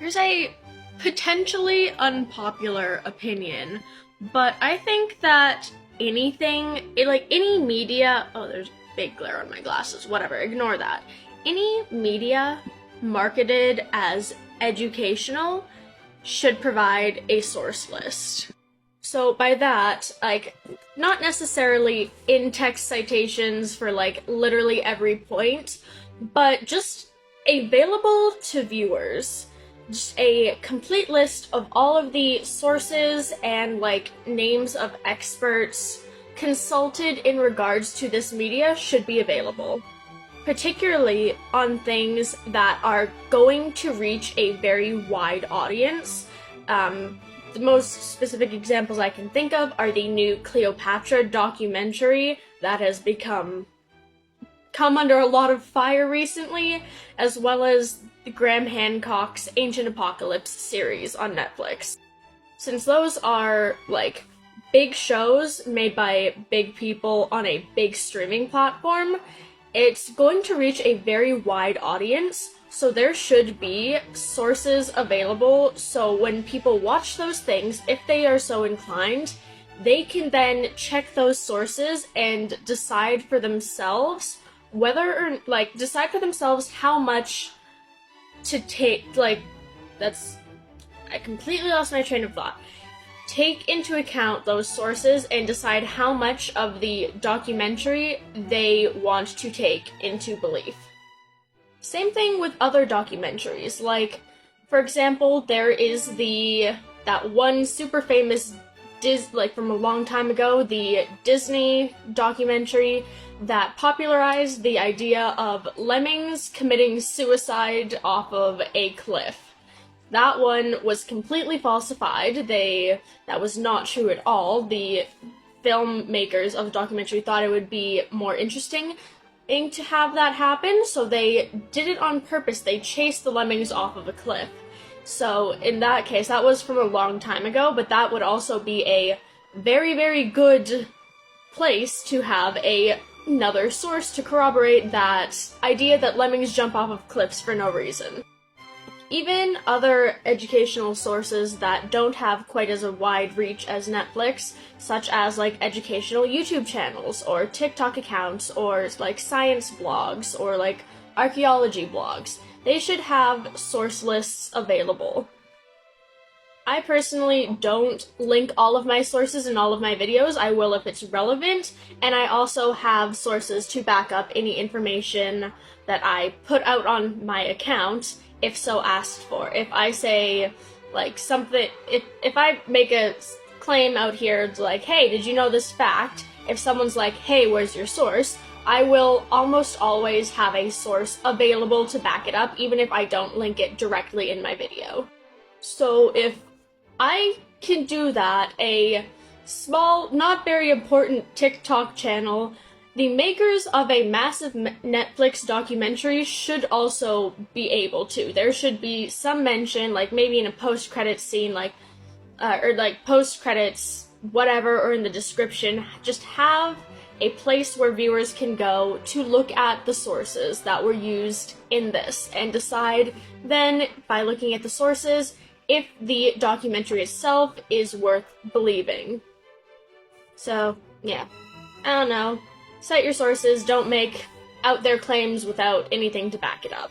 Here's a potentially unpopular opinion, but I think that any media, oh, there's big glare on my glasses, whatever, ignore that. Any media marketed as educational should provide a source list. So by that, not necessarily in-text citations for, literally every point, but just available to viewers. Just a complete list of all of the sources and, names of experts consulted in regards to this media should be available. Particularly on things that are going to reach a very wide audience. The most specific examples I can think of are the new Cleopatra documentary that has come under a lot of fire recently, as well as the Graham Hancock's Ancient Apocalypse series on Netflix. Since those are, big shows made by big people on a big streaming platform, it's going to reach a very wide audience, so there should be sources available so when people watch those things, if they are so inclined, they can then check those sources and decide for themselves how much to take, I completely lost my train of thought. Take into account those sources and decide how much of the documentary they want to take into belief. Same thing with other documentaries, for example, there is that one super famous from a long time ago, the Disney documentary that popularized the idea of lemmings committing suicide off of a cliff. That one was completely falsified. That was not true at all. The filmmakers of the documentary thought it would be more interesting to have that happen, so they did it on purpose. They chased the lemmings off of a cliff. So in that case, that was from a long time ago, but that would also be a very, very good place to have another source to corroborate that idea that lemmings jump off of cliffs for no reason. Even other educational sources that don't have quite as a wide reach as Netflix, such as educational YouTube channels or TikTok accounts or science blogs or archaeology blogs, they should have source lists available. I personally don't link all of my sources in all of my videos. I will if it's relevant, and I also have sources to back up any information that I put out on my account if so asked for. If I say something, if I make a claim out here, it's hey, did you know this fact? If someone's hey, where's your source? I will almost always have a source available to back it up, even if I don't link it directly in my video. So if I can do that, a small, not very important TikTok channel, the makers of a massive Netflix documentary should also be able to. There should be some mention, maybe in a post-credits scene, or post-credits, whatever, or in the description, just have a place where viewers can go to look at the sources that were used in this, and decide then, by looking at the sources, if the documentary itself is worth believing. So, yeah. I don't know. Cite your sources, don't make out there claims without anything to back it up.